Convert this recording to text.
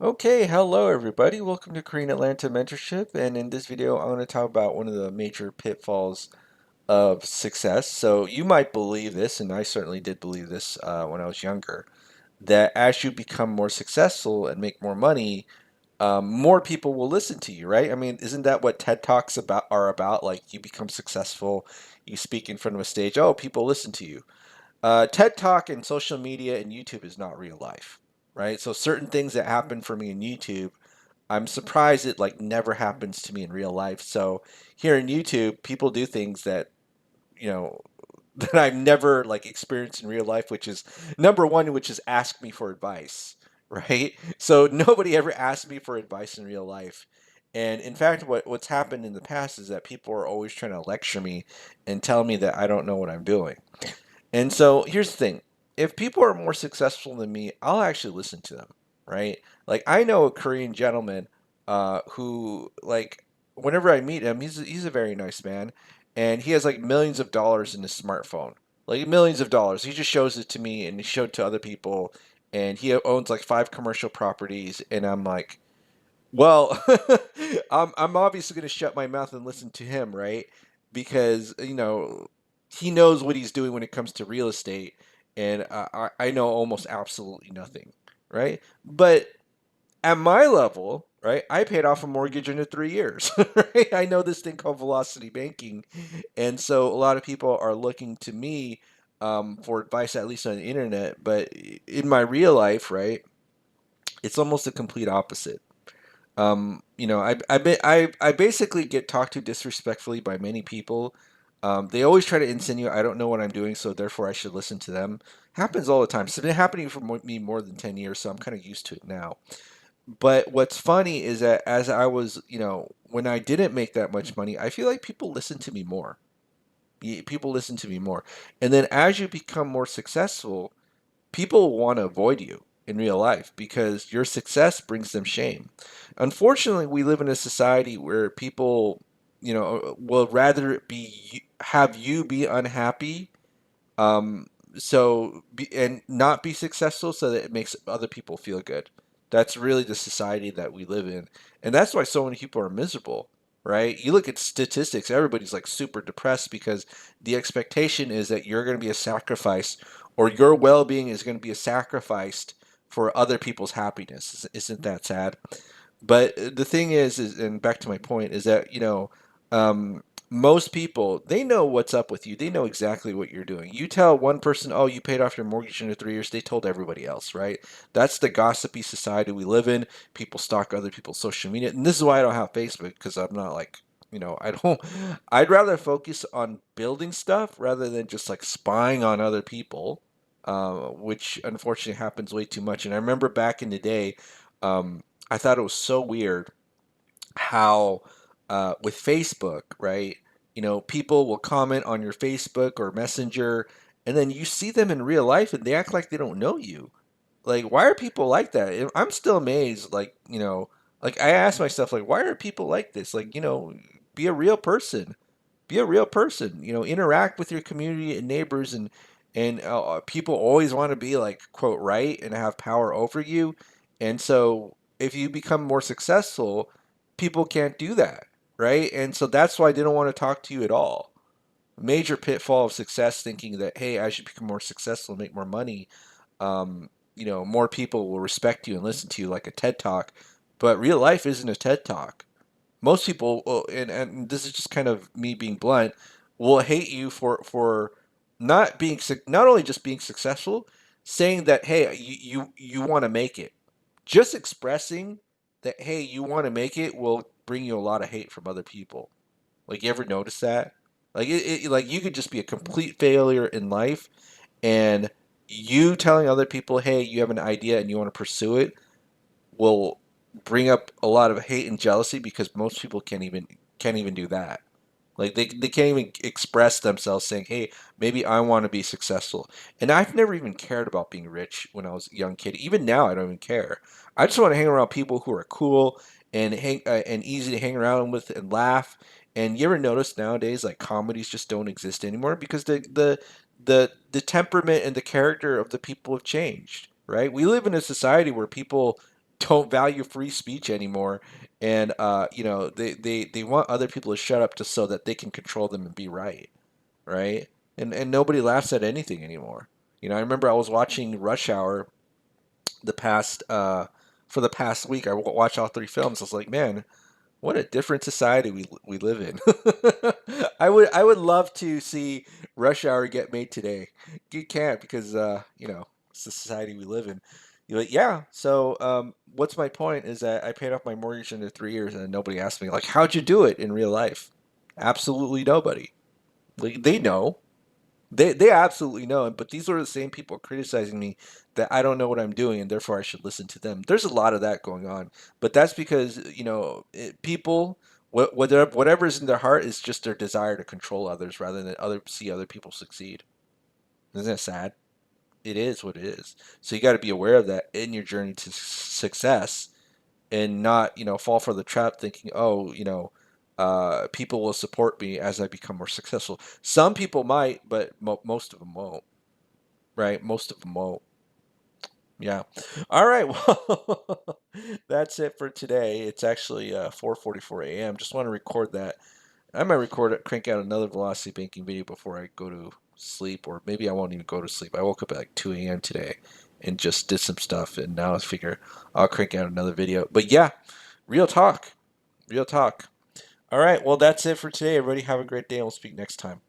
Okay, hello everybody. Welcome to Korean Atlanta Mentorship. And in this video, I want to talk about one of the major pitfalls of success. So you might believe this, and I certainly did believe this when I was younger, that as you become more successful and make more money, more people will listen to you, right? I mean, isn't that what TED Talks are about? Like you become successful, you speak in front of a stage, oh, people listen to you. TED Talk and social media and YouTube is not real life, right? So certain things that happen for me in YouTube, I'm surprised it like never happens to me in real life. So here in YouTube, people do things that, you know, that I've never like experienced in real life, which is number one, which is ask me for advice, right? So nobody ever asked me for advice in real life. And in fact, what's happened in the past is that people are always trying to lecture me and tell me that I don't know what I'm doing. And so here's the thing. If people are more successful than me, I'll actually listen to them, right? Like I know a Korean gentleman who like whenever I meet him, he's a very nice man and he has like millions of dollars in his smartphone. Like millions of dollars. He just shows it to me and he showed it to other people and he owns like five commercial properties and I'm like, well, I'm obviously going to shut my mouth and listen to him, right? Because, he knows what he's doing when it comes to real estate, and I know almost absolutely nothing, right? But at my level, right, I paid off a mortgage in 3 years, right? I know this thing called velocity banking, and so a lot of people are looking to me for advice, at least on the internet, but in my real life, right, it's almost the complete opposite. I basically get talked to disrespectfully by many people. They always try to insinuate I don't know what I'm doing, so therefore I should listen to them. Happens all the time. It's been happening for me more than 10 years, so I'm kind of used to it now. But what's funny is that as I was, when I didn't make that much money, I feel like people listen to me more. People listen to me more, and then as you become more successful, people want to avoid you in real life because your success brings them shame. Unfortunately, we live in a society where people, will rather have you be unhappy, um, and not be successful, so that it makes other people feel good. That's really the society that we live in, and that's why so many people are miserable. Right? You look at statistics, everybody's like super depressed because the expectation is that you're going to be a sacrifice or your well being is going to be sacrificed for other people's happiness. Isn't that sad? But the thing is, and back to my point, is that um, most people they know what's up with you. They know exactly what you're doing. You tell one person, "Oh, you paid off your mortgage in 3 years." They told everybody else, right? That's the gossipy society we live in. People stalk other people's social media, and this is why I don't have Facebook because I'm not like I don't. I'd rather focus on building stuff rather than just like spying on other people, which unfortunately happens way too much. And I remember back in the day. I thought it was so weird how with Facebook, right? People will comment on your Facebook or Messenger, and then you see them in real life, and they act like they don't know you. Like, why are people like that? I'm still amazed. Like I ask myself, like, why are people like this? Like, be a real person. Be a real person. Interact with your community and neighbors, and people always want to be like quote right and have power over you. And so if you become more successful, people can't do that, right? And so that's why they don't want to talk to you at all. Major pitfall of success, thinking that hey, as you become more successful and make more money, more people will respect you and listen to you like a TED talk. But real life isn't a TED talk. Most people, and this is just kind of me being blunt, will hate you for not only just being successful, saying that hey, you want to make it. Just expressing that hey, you want to make it will bring you a lot of hate from other people. Like you ever notice that? Like like you could just be a complete failure in life, and you telling other people, hey, you have an idea and you want to pursue it, will bring up a lot of hate and jealousy because most people can't even do that. Like they can't even express themselves saying, "Hey, maybe I want to be successful." And I've never even cared about being rich when I was a young kid. Even now, I don't even care. I just want to hang around people who are cool and easy to hang around with and laugh. And you ever notice nowadays like comedies just don't exist anymore because the temperament and the character of the people have changed, right? We live in a society where people don't value free speech anymore, and they want other people to shut up just so that they can control them and be right, right? And nobody laughs at anything anymore. I remember I was watching Rush Hour the past for the past week. I watched all three films. I was like, man, what a different society we live in. I would love to see Rush Hour get made today. You can't because it's the society we live in. You're like, yeah. So what's my point is that I paid off my mortgage in 3 years and nobody asked me like, how'd you do it in real life? Absolutely nobody. Like they know. They absolutely know, but these are the same people criticizing me that I don't know what I'm doing and therefore I should listen to them. There's a lot of that going on, but that's because people whatever's in their heart is just their desire to control others rather than see other people succeed. Isn't that sad? It is what it is. So you got to be aware of that in your journey to success and not fall for the trap thinking, oh, people will support me as I become more successful. Some people might, but most of them won't, right? Most of them won't. Yeah. All right. Well, that's it for today. It's actually 4:44 a.m. Just want to record that. I might crank out another velocity banking video before I go to sleep, or maybe I won't even go to sleep. I woke up at like 2 a.m. today and just did some stuff, and now I figure I'll crank out another video. But yeah, real talk. Real talk. All right. Well, that's it for today. Everybody have a great day. We'll speak next time.